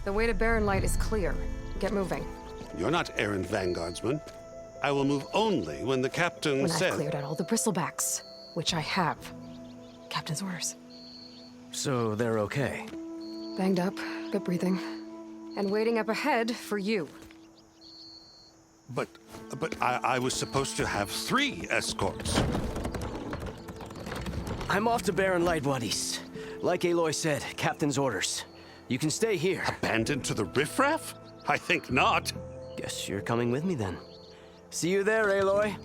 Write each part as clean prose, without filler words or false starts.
The way to Barren Light is clear. Get moving. You're not errand vanguardsman. I will move only when the captain When says... I've cleared out all the bristlebacks, which I have. Captain's orders. So they're okay? Banged up, but breathing. And waiting up ahead for you. But I was supposed to have 3 escorts. I'm off to Barren Light, Wadis. Like Aloy said, Captain's orders. You can stay here. Abandoned to the riffraff? I think not. Guess you're coming with me then. See you there, Aloy.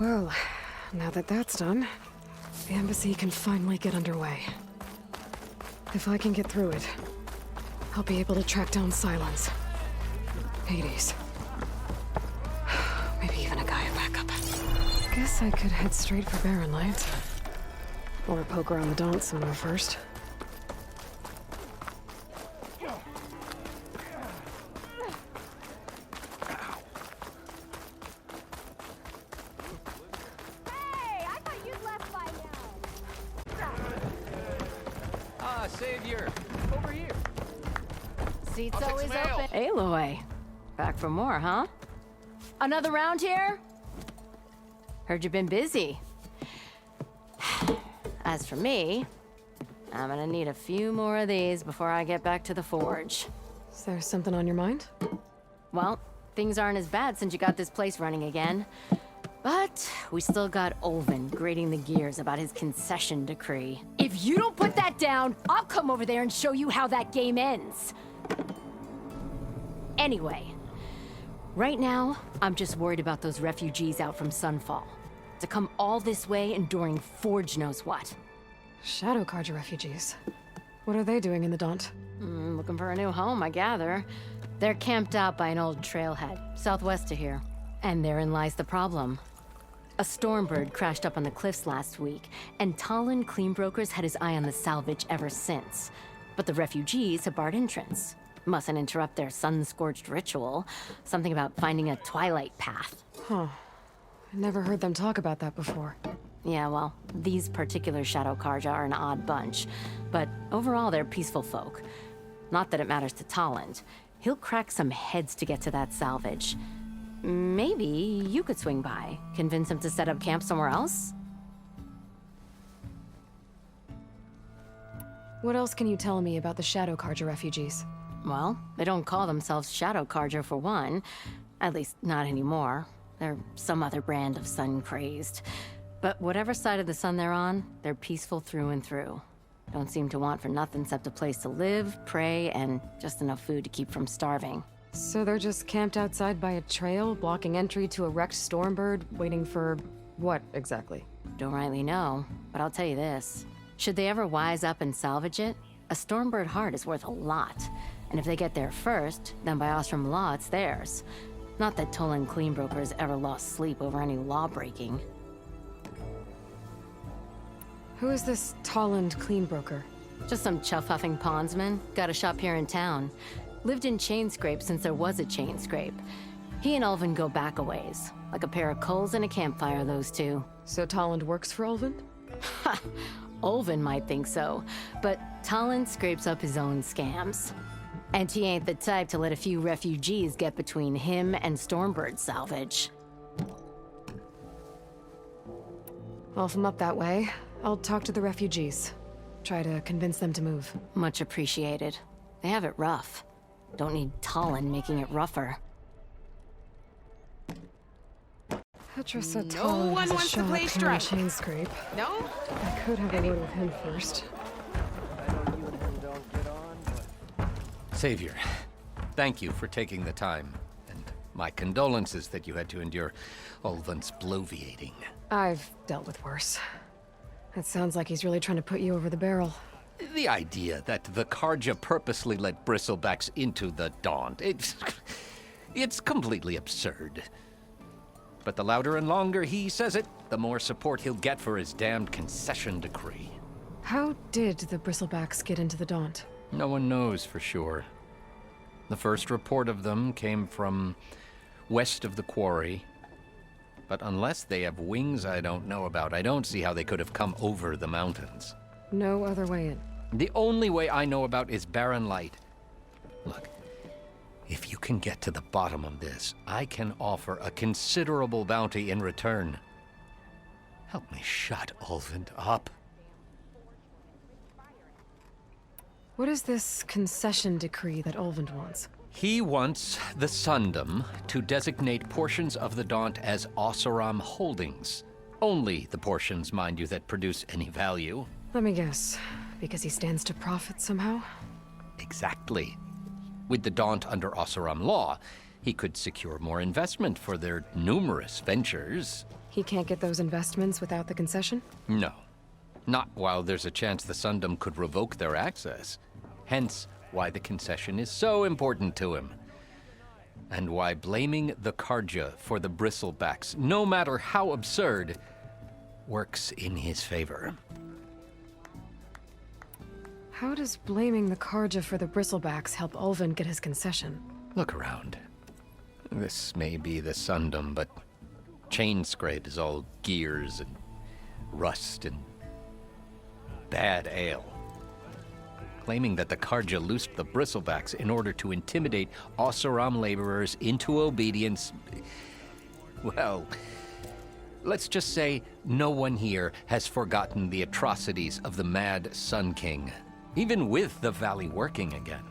Well, now that that's done, the embassy can finally get underway. If I can get through it, I'll be able to track down Silence. Hades. Maybe even a Gaia backup. Guess I could head straight for Barren Light. Or poke around the Daunt somewhere first. Savior, over here. Seat's I'll always fix mail. open. Aloy, back for more, huh? Another round here? Heard you've been busy. As for me, I'm gonna need a few more of these before I get back to the forge. Is there something on your mind? Well, things aren't as bad since you got this place running again. But we still got Olvin grating the gears about his concession decree. If you don't put that down, I'll come over there and show you how that game ends. Anyway, right now, I'm just worried about those refugees out from Sunfall. To come all this way enduring Forge knows what. Shadow Carja refugees. What are they doing in the Daunt? Looking for a new home, I gather. They're camped out by an old trailhead, southwest of here. And therein lies the problem. A Stormbird crashed up on the cliffs last week, and Talon Cleanbrokers had his eye on the salvage ever since. But the refugees have barred entrance. Mustn't interrupt their sun-scorched ritual. Something about finding a twilight path. Huh. I never heard them talk about that before. Yeah, well, these particular Shadow Carja are an odd bunch. But overall, they're peaceful folk. Not that it matters to Talon. He'll crack some heads to get to that salvage. Maybe you could swing by, convince him to set up camp somewhere else? What else can you tell me about the Shadow Carja refugees? Well, they don't call themselves Shadow Carja for one. At least, not anymore. They're some other brand of sun-crazed. But whatever side of the sun they're on, they're peaceful through and through. Don't seem to want for nothing except a place to live, pray, and just enough food to keep from starving. So they're just camped outside by a trail, blocking entry to a wrecked Stormbird, waiting for what exactly? Don't rightly know, but I'll tell you this. Should they ever wise up and salvage it, a Stormbird heart is worth a lot. And if they get there first, then by Ostrom law, it's theirs. Not that Tolan Cleanbrokers ever lost sleep over any law-breaking. Who is this Tolland Cleanbroker? Just some chuff-huffing pondsman. Got a shop here in town. Lived in Chainscrape since there was a Chainscrape. He and Ulvin go back a ways. Like a pair of coals and a campfire, those two. So Tolland works for Ulvin? Ha! Ulvin might think so, but Talon scrapes up his own scams. And he ain't the type to let a few refugees get between him and Stormbird salvage. Well, if I'm up that way, I'll talk to the refugees. Try to convince them to move. Much appreciated. They have it rough. Don't need Talon making it rougher. Petra said No Tolland one has a wants to shop play here in strike. Chainscrape. No? I could have a word with him first. Savior, thank you for taking the time, and my condolences that you had to endure Ulvin's bloviating. I've dealt with worse. It sounds like he's really trying to put you over the barrel. The idea that the Carja purposely let bristlebacks into the Daunt, it's completely absurd. But the louder and longer he says it, the more support he'll get for his damned concession decree. How did the Bristlebacks get into the Daunt? No one knows for sure. The first report of them came from west of the quarry. But unless they have wings I don't know about, I don't see how they could have come over the mountains. No other way in. The only way I know about is barren light. Look, if you can get to the bottom of this, I can offer a considerable bounty in return. Help me shut Ulvund up. What is this concession decree that Ulvund wants? He wants the Sundom to designate portions of the Daunt as Oseram holdings. Only the portions, mind you, that produce any value. Let me guess. Because he stands to profit somehow? Exactly. With the Daunt under Oseram law, he could secure more investment for their numerous ventures. He can't get those investments without the concession? No. Not while there's a chance the Sundom could revoke their access. Hence, why the concession is so important to him. And why blaming the Karja for the Bristlebacks, no matter how absurd, works in his favor. How does blaming the Karja for the Bristlebacks help Ulvund get his concession? Look around. This may be the Sundom, but Chainscrape is all gears and rust and bad ale. Claiming that the Karja loosed the Bristlebacks in order to intimidate Oseram laborers into obedience. Well, let's just say no one here has forgotten the atrocities of the Mad Sun King. Even with the valley working again,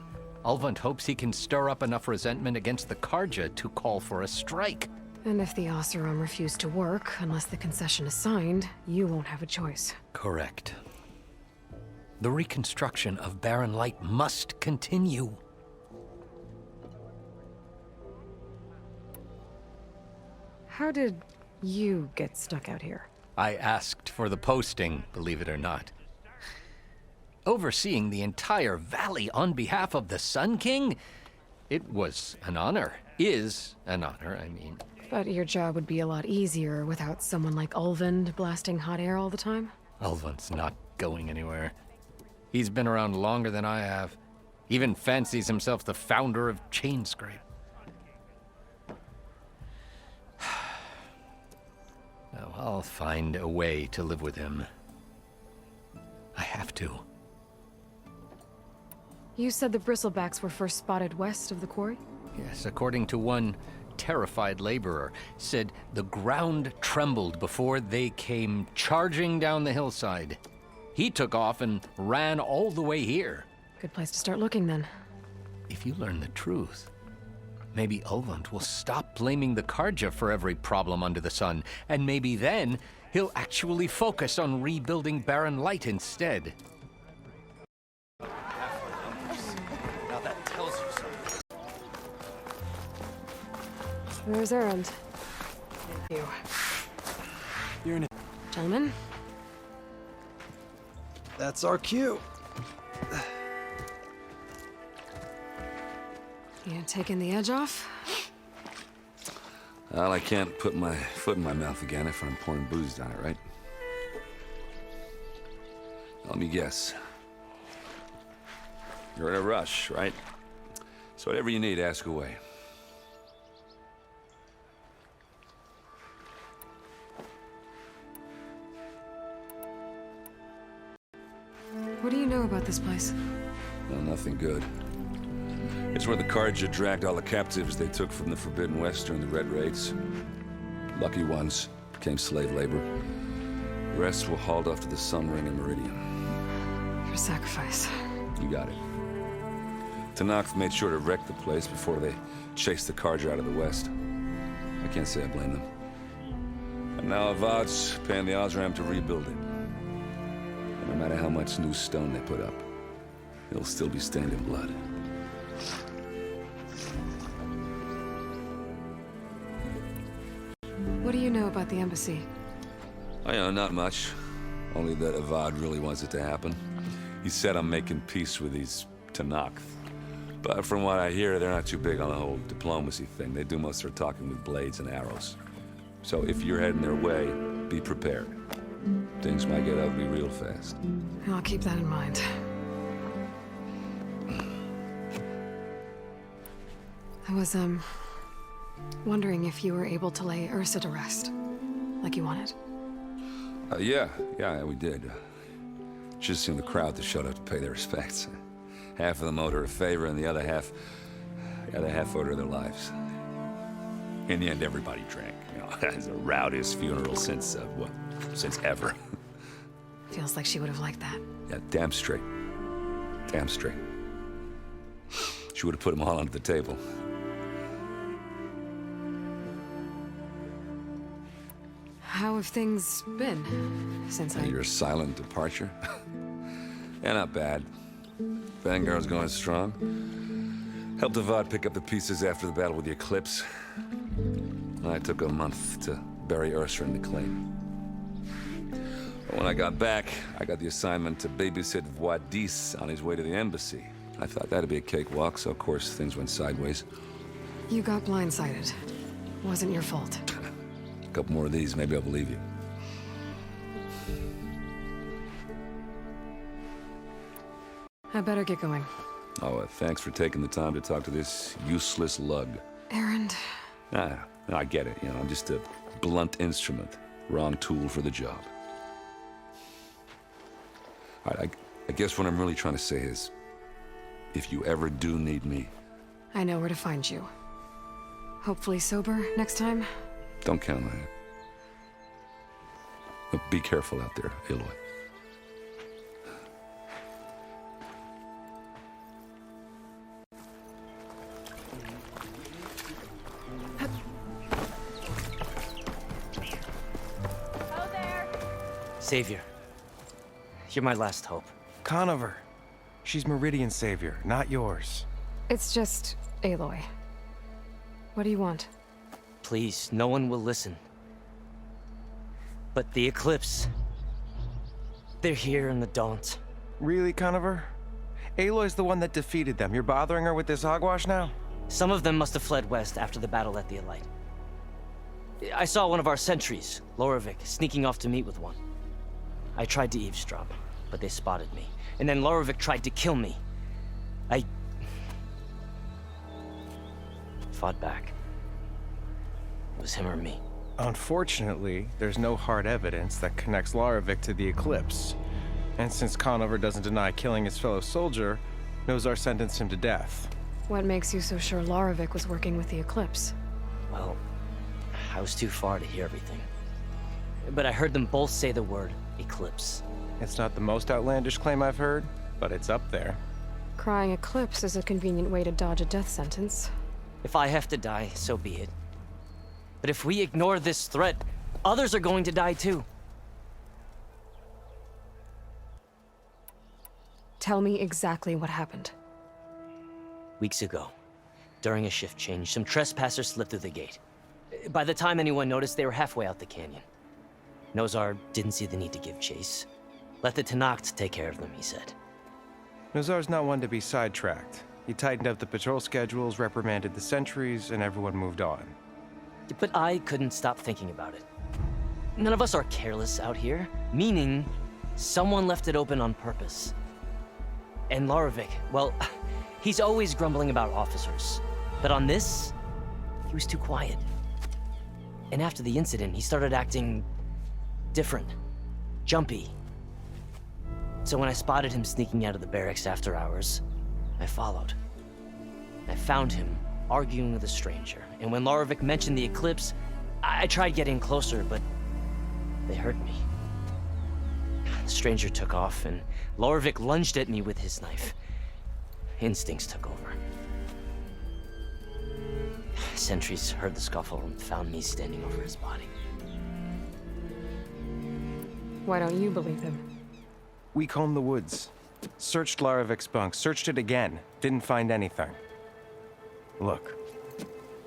Ulvund hopes he can stir up enough resentment against the Karja to call for a strike. And if the Oseram refuse to work, unless the concession is signed, you won't have a choice. Correct. The reconstruction of Barren Light must continue. How did you get stuck out here? I asked for the posting, believe it or not. Overseeing the entire valley on behalf of the Sun King? It was an honor. Is an honor, I mean. But your job would be a lot easier without someone like Ulvund blasting hot air all the time? Ulvund's not going anywhere. He's been around longer than I have. Even fancies himself the founder of Chainscrape. No, I'll find a way to live with him. I have to. You said the Bristlebacks were first spotted west of the quarry? Yes, according to one terrified laborer, said the ground trembled before they came charging down the hillside. He took off and ran all the way here. Good place to start looking, then. If you learn the truth, maybe Ulvund will stop blaming the Karja for every problem under the sun, and maybe then he'll actually focus on rebuilding Barren Light instead. Now that tells you something. Where's Erend? Thank you. You're in it. Gentlemen? That's our cue. You taking the edge off? Well, I can't put my foot in my mouth again if I'm pouring booze down it, right? Let me guess. You're in a rush, right? So whatever you need, ask away. What do you know about this place? No, nothing good. It's where the Karja dragged all the captives they took from the Forbidden West during the Red Raids. Lucky ones became slave labor. The rest were hauled off to the Sun Ring and Meridian. Your sacrifice. You got it. Tanakh made sure to wreck the place before they chased the Karja out of the West. I can't say I blame them. And now Avad's paying the Osram to rebuild it. And no matter how much new stone they put up, it'll still be stained in blood. What do you know about the embassy? I know not much. Only that Avad really wants it to happen. He said I'm making peace with these Tanakh. But from what I hear, they're not too big on the whole diplomacy thing. They do most of their talking with blades and arrows. So if you're heading their way, be prepared. Things might get ugly real fast. I'll keep that in mind. I was, wondering if you were able to lay Ursa to rest, like you wanted. Yeah, we did. Just seemed the crowd to showed up to pay their respects. Half of them owed her a favor, and the other half owed her their lives. In the end, everybody drank. You know, it's the rowdiest funeral since ever. Feels like she would have liked that. Yeah, damn straight. Damn straight. She would have put them all under the table. How have things been since Your silent departure? Yeah, not bad. Vanguard's going strong. Helped Avad pick up the pieces after the battle with the Eclipse. I took a month to bury Ursa in the claim. But when I got back, I got the assignment to babysit Wadis on his way to the embassy. I thought that'd be a cakewalk, so of course things went sideways. You got blindsided. Wasn't your fault. A couple more of these, maybe I'll believe you. I better get going. Oh, thanks for taking the time to talk to this useless lug. Errand. I get it, you know, I'm just a blunt instrument. Wrong tool for the job. All right, I guess what I'm really trying to say is, if you ever do need me... I know where to find you. Hopefully sober next time? Don't count on it. But be careful out there, Aloy. Savior, you're my last hope. Conover. She's Meridian's savior, not yours. It's just Aloy. What do you want? Please, no one will listen. But the Eclipse... they're here in the Daunt. Really, Conover? Aloy's the one that defeated them. You're bothering her with this hogwash now? Some of them must have fled west after the battle at the Elite. I saw one of our sentries, Loravik, sneaking off to meet with one. I tried to eavesdrop, but they spotted me. And then Loravik tried to kill me. I... fought back. It was him or me. Unfortunately, there's no hard evidence that connects Loravik to the Eclipse. And since Conover doesn't deny killing his fellow soldier, Nozar sentenced him to death. What makes you so sure Loravik was working with the Eclipse? Well, I was too far to hear everything. But I heard them both say the word Eclipse. It's not the most outlandish claim I've heard, but it's up there. Crying Eclipse is a convenient way to dodge a death sentence. If I have to die, so be it. But if we ignore this threat, others are going to die too. Tell me exactly what happened. Weeks ago, during a shift change, some trespassers slipped through the gate. By the time anyone noticed, they were halfway out the canyon. Nozar didn't see the need to give chase. Let the Tenakth take care of them, he said. Nozar's not one to be sidetracked. He tightened up the patrol schedules, reprimanded the sentries, and everyone moved on. But I couldn't stop thinking about it. None of us are careless out here, meaning someone left it open on purpose. And Loravik, well, he's always grumbling about officers. But on this, he was too quiet. And after the incident, he started acting different, jumpy. So when I spotted him sneaking out of the barracks after hours, I followed. I found him arguing with a stranger, and when Loravik mentioned the Eclipse, I tried getting closer, but they heard me. The stranger took off, and Loravik lunged at me with his knife. Instincts took over. Sentries heard the scuffle and found me standing over his body. Why don't you believe him? We combed the woods, searched Laravik's bunk, searched it again, didn't find anything. Look,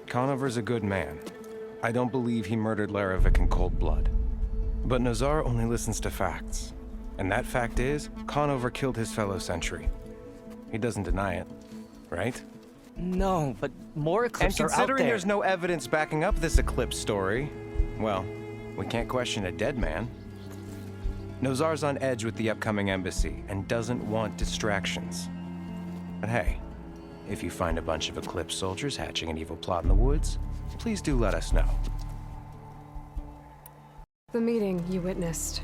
Conover's a good man. I don't believe he murdered Laravik in cold blood. But Nozar only listens to facts. And that fact is, Conover killed his fellow sentry. He doesn't deny it, right? No, but more Eclipse And are out considering there. there's no evidence backing up this Eclipse story, Well, we can't question a dead man. Nozar's on edge with the upcoming embassy and doesn't want distractions. But hey, if you find a bunch of Eclipse soldiers hatching an evil plot in the woods, please do let us know. The meeting you witnessed.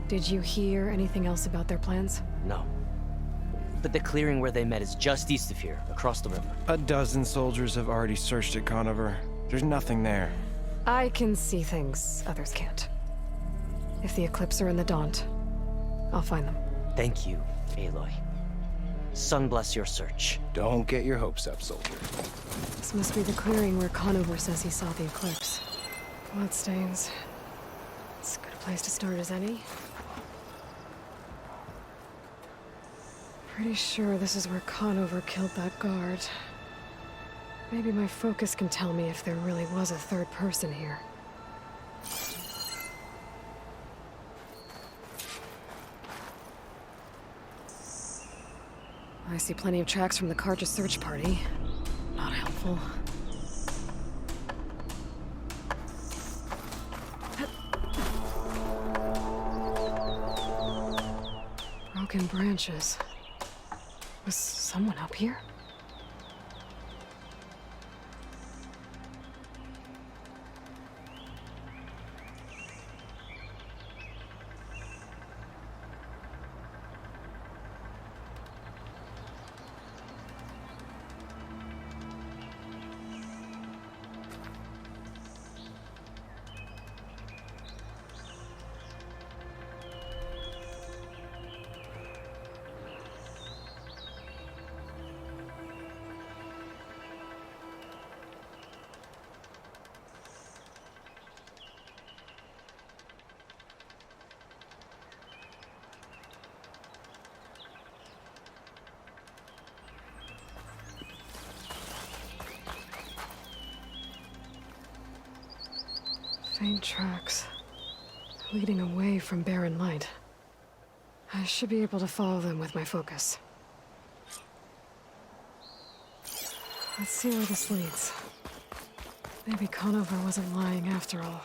Did you hear anything else about their plans? No. But the clearing where they met is just east of here, across the river. A dozen soldiers have already searched it, Conover. There's nothing there. I can see things others can't. If the Eclipse are in the Daunt, I'll find them. Thank you, Aloy. Sun bless your search. Don't get your hopes up, soldier. This must be the clearing where Conover says he saw the Eclipse. Bloodstains. It's as good a place to start as any. Pretty sure this is where Conover killed that guard. Maybe my focus can tell me if there really was a third person here. I see plenty of tracks from the Carja search party. Not helpful. Broken branches. Was someone up here? Faint tracks, leading away from barren light. I should be able to follow them with my focus. Let's see where this leads. Maybe Conover wasn't lying after all.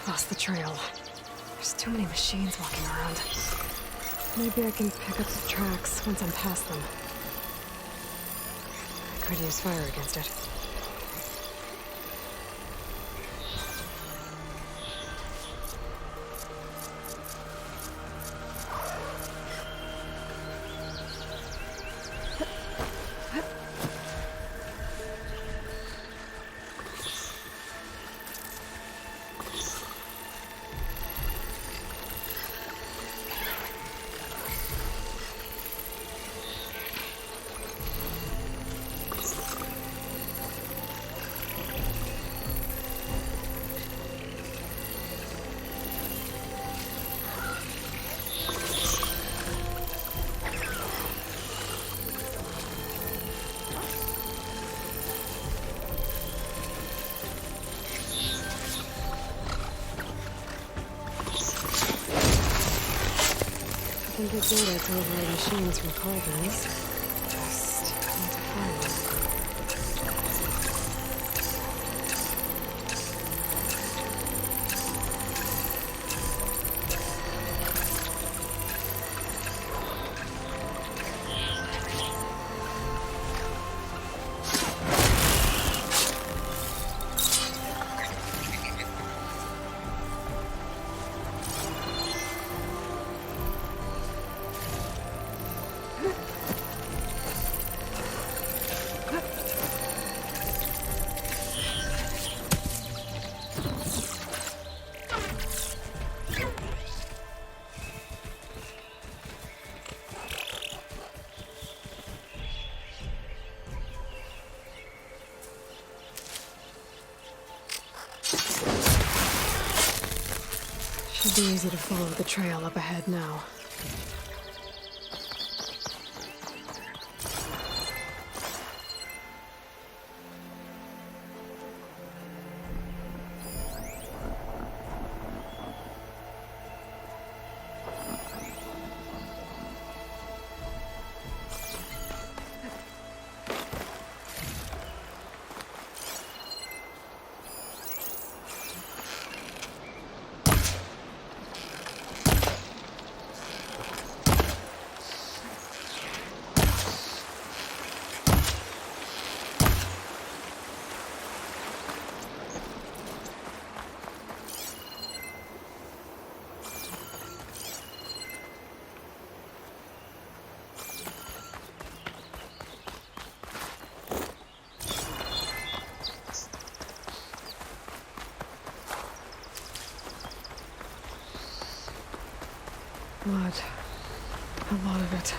Lost the trail. There's too many machines walking around. Maybe I can pick up the tracks once I'm past them. I could use fire against it. I can get data to override machines from Carbons. Just need to find them. Should be easy to follow the trail up ahead now. Blood. A lot of it.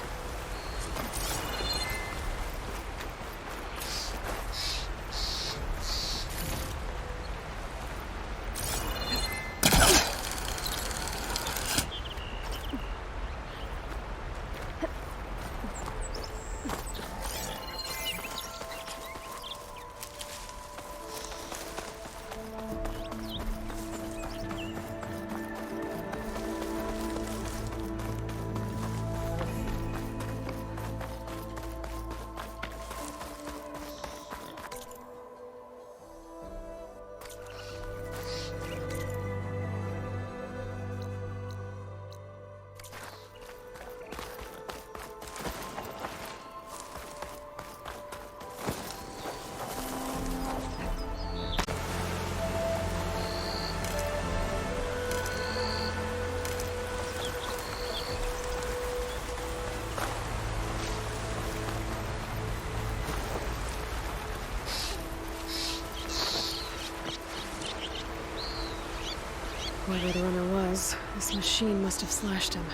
Whoever the runner was, this machine must have slashed him.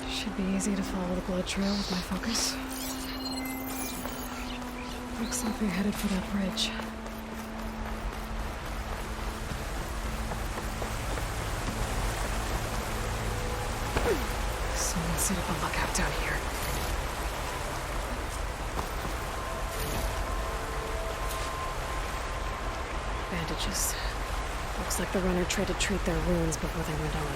Should be easy to follow the blood trail with my focus. Looks like they're headed for that bridge. Someone set up a lookout down here. Bandages. Looks like the runner tried to treat their wounds before they went on.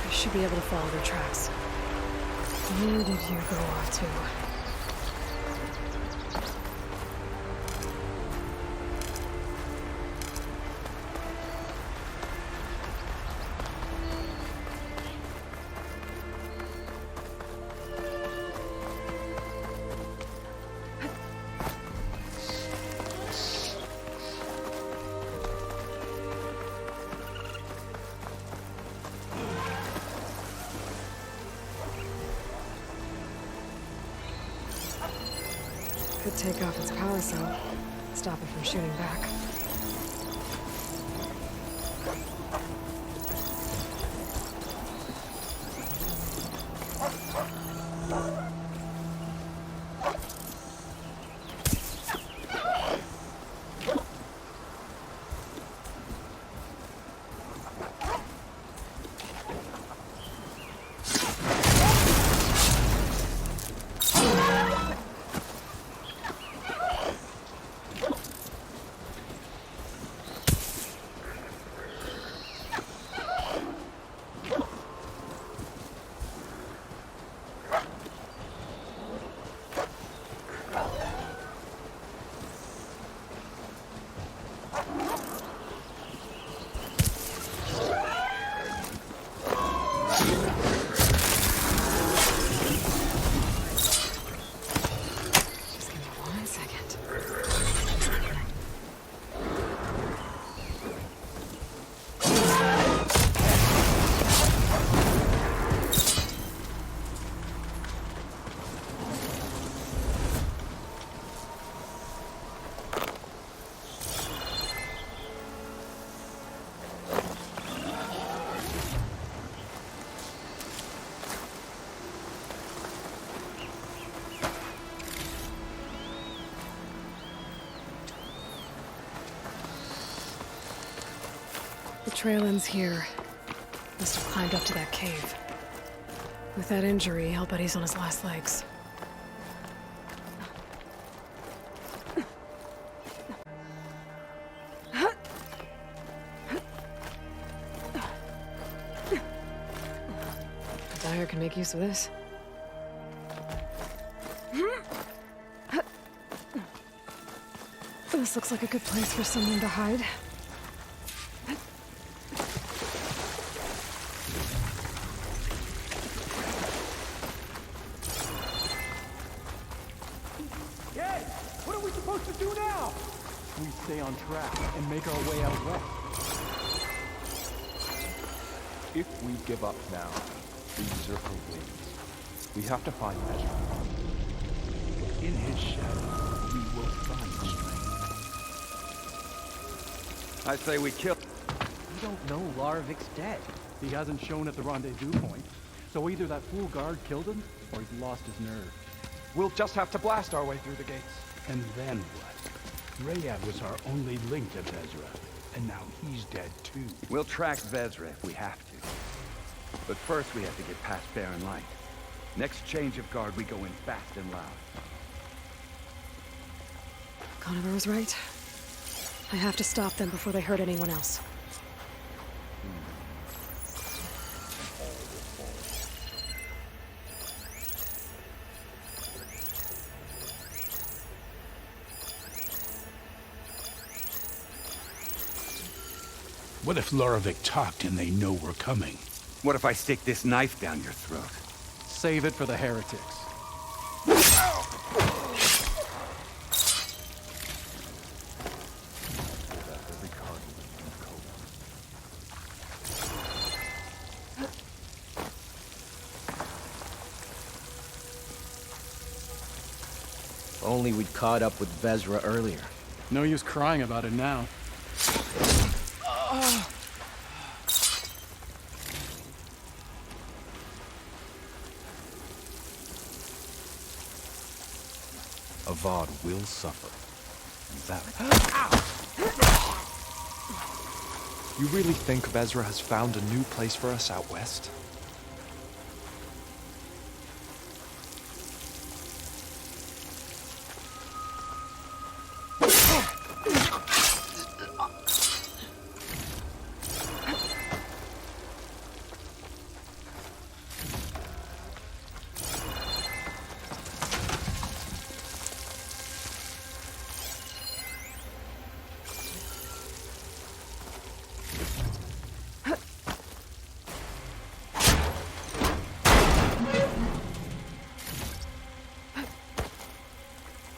I should be able to follow their tracks. Where did you go off to? Could take off its power cell, stop it from shooting back. The trail ends here. Must have climbed up to that cave. With that injury, I'll bet he's on his last legs. Dyer can make use of this. This looks like a good place for someone to hide. We stay on track and make our way out west. If we give up now, the Berserker wins. We have to find Ezra. In his shadow, we will find strength. I say we kill. don't know Larovic's dead. He hasn't shown at the rendezvous point. So either that fool guard killed him, or he's lost his nerve. We'll just have to blast our way through the gates. And then what? Rayad was our only link to Vezra, and now he's dead too. We'll track Vezra if we have to. But first we have to get past Barren Light. Next change of guard, we go in fast and loud. Conover was right. I have to stop them before they hurt anyone else. What if Larovic talked and they know we're coming? What if I stick this knife down your throat? Save it for the heretics. If only we'd caught up with Vezra earlier. No use crying about it now. Avad will suffer. And that... You really think Vezra has found a new place for us out west?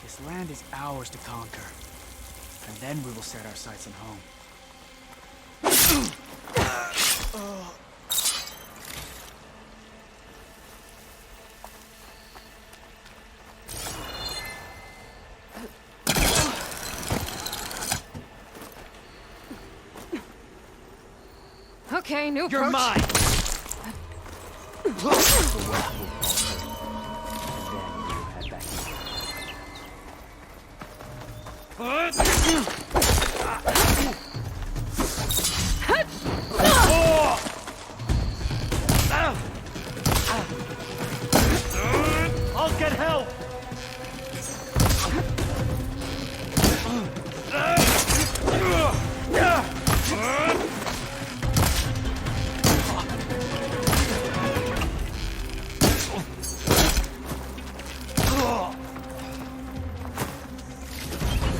This land is ours to conquer, and then we will set our sights on home. Okay, new approach. You're mine! I'll get help!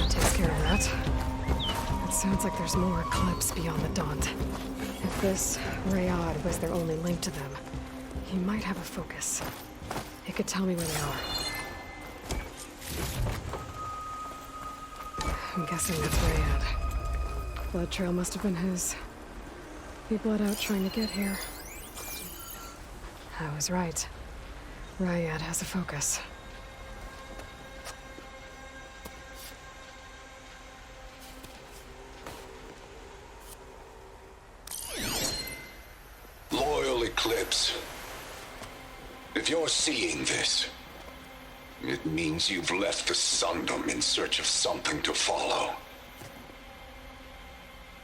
Takes care of that. It sounds like there's more Eclipse beyond the Daunt. If this Rayad was their only link to them, he might have a focus. He could tell me where they are. I'm guessing that's Rayad. Blood trail must have been his. He bled out trying to get here. I was right. Rayad has a focus. Loyal Eclipse. If you're seeing this, it means you've left the Sundom in search of something to follow.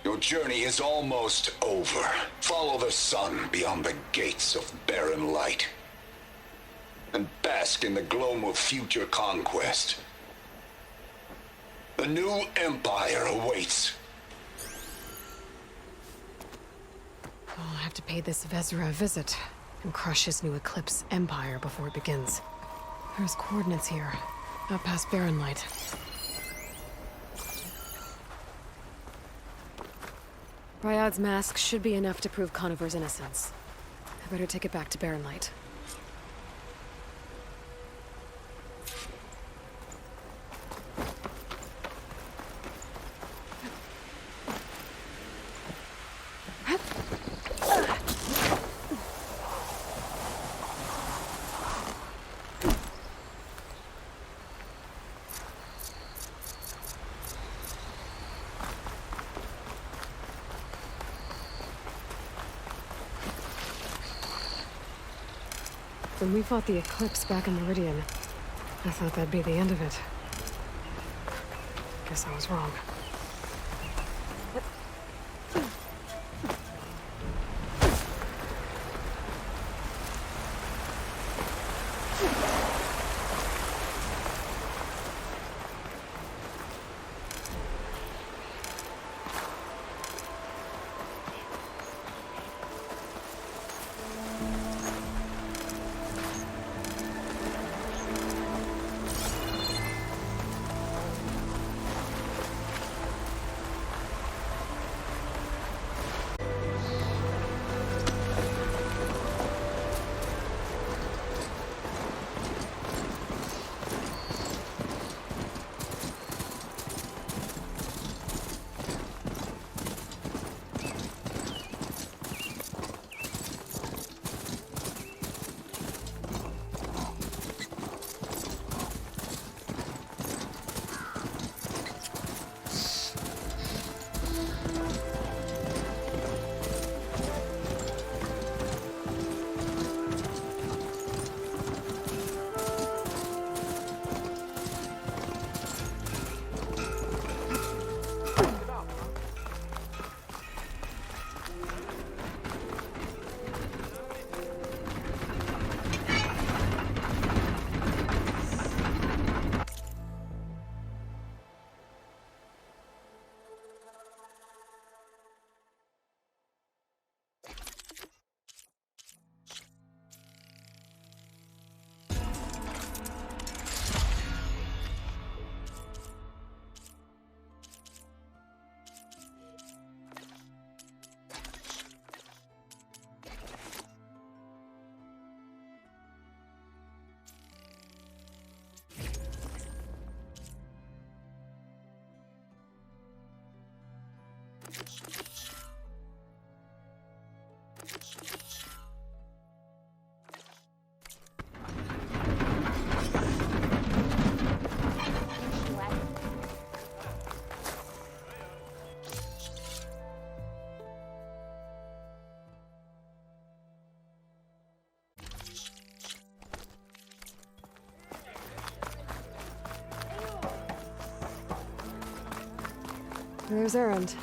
Your journey is almost over. Follow the sun beyond the gates of barren light, and bask in the glow of future conquest. The new empire awaits. I'll have to pay this Vezra a visit and crush his new Eclipse empire before it begins. There's coordinates here, out past Barren Light. Ryad's mask should be enough to prove Conover's innocence. I better take it back to Barren Light. When we fought the Eclipse back in Meridian, I thought that'd be the end of it. Guess I was wrong. There's Erend.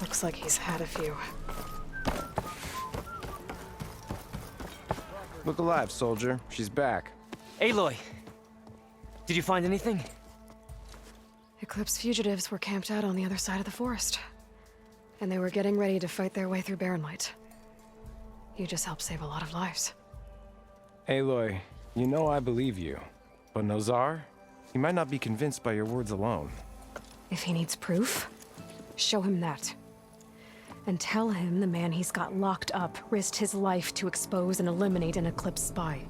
Looks like he's had a few. Look alive, soldier. She's back. Aloy! Did you find anything? Eclipse fugitives were camped out on the other side of the forest. And they were getting ready to fight their way through Barren Light. You just helped save a lot of lives. Aloy, you know I believe you. But Nozar? He might not be convinced by your words alone. If he needs proof, show him that. And tell him the man he's got locked up risked his life to expose and eliminate an Eclipse spy.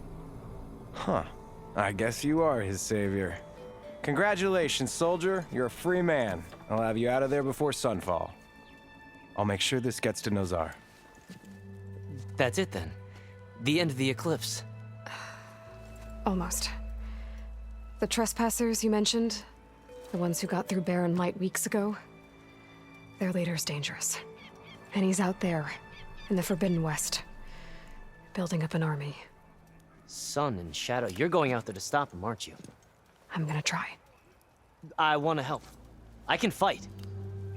Huh. I guess you are his savior. Congratulations, soldier. You're a free man. I'll have you out of there before sunfall. I'll make sure this gets to Nozar. That's it then. The end of the Eclipse. Almost. The trespassers you mentioned, the ones who got through Barren Light weeks ago, their leader's dangerous. And he's out there, in the Forbidden West, building up an army. Sun and Shadow, you're going out there to stop him, aren't you? I'm gonna try. I want to help. I can fight.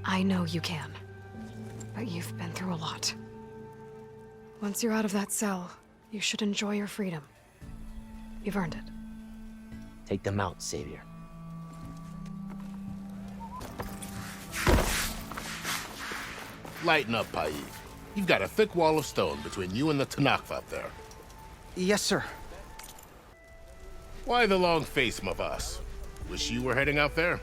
I know you can. But you've been through a lot. Once you're out of that cell, you should enjoy your freedom. You've earned it. Take them out, Savior. Lighten up, Paik. You've got a thick wall of stone between you and the Tanakh up there. Yes, sir. Why the long face, my boss? Wish you were heading out there?